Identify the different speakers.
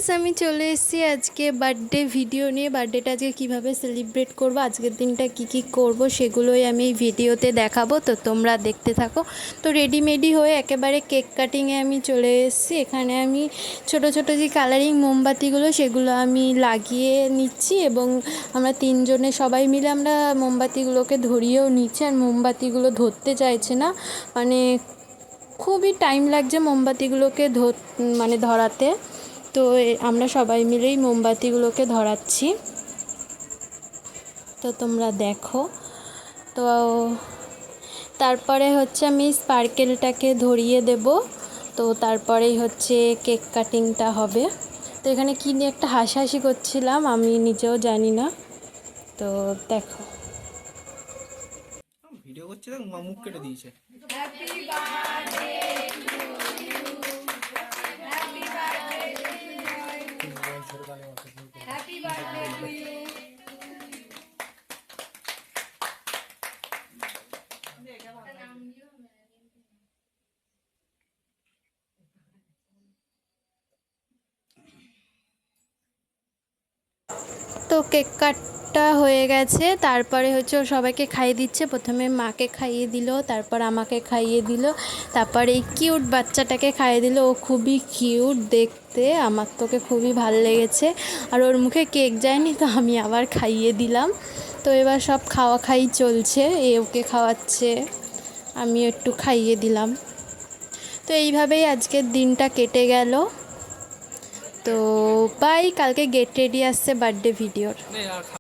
Speaker 1: Guys, আমি চলে এসেছি আজকে বার্থডে ভিডিও নিয়ে। বার্থডেটা আজকে কীভাবে সেলিব্রেট করব, আজকের দিনটা কি করব সেগুলোই আমি এই ভিডিওতে দেখাবো। তো তোমরা দেখতে থাকো। তো রেডিমেডি হয়ে একেবারে কেক কাটিংয়ে আমি চলে এসেছি। এখানে আমি ছোট ছোট যে কালারিং মোমবাতিগুলো সেগুলো আমি লাগিয়ে নিচ্ছি এবং আমরা তিনজনে সবাই মিলে আমরা মোমবাতিগুলোকে ধরিয়েও নিচ্ছি। আর মোমবাতিগুলো ধরতে চাইছে না, মানে খুবই টাইম লাগছে মোমবাতিগুলোকে ধরাতে। তো আমরা সবাই মিলেই মোমবাতিগুলোকে ধরাচ্ছি। তো তোমরা দেখো। তো তারপরে হচ্ছে আমি স্পার্কেলটাকে ধরিয়ে দেব। তো তারপরেই হচ্ছে কেক কাটিংটা হবে। তো এখানে কী নিয়ে একটা হাসাহাসি করছিলাম আমি নিজেও জানি না। তো দেখো,
Speaker 2: ভিডিও করছে, মুখ কেটে দিয়েছে। Happy birthday to you.
Speaker 1: তো কেক কাটটা হয়ে গেছে। তারপরে হচ্ছে ও সবাইকে খাইয়ে দিচ্ছে। প্রথমে মাকে খাইয়ে দিল, তারপর আমাকে খাইয়ে দিল, তারপর এই কিউট বাচ্চাটাকে খাইয়ে দিল। ও খুবই কিউট দেখতে, আমার তোকে খুবই ভালো লেগেছে। আর ওর মুখে কেক যায়নি, তো আমি আবার খাইয়ে দিলাম। তো এবার সব খাওয়া খাই চলছে, ওকে খাওয়াচ্ছে, আমিও একটু খাইয়ে দিলাম। তো এইভাবেই আজকের দিনটা কেটে গেল। তো বাই, কালকে গেট রেডি আসছে বার্থডে ভিডিওর।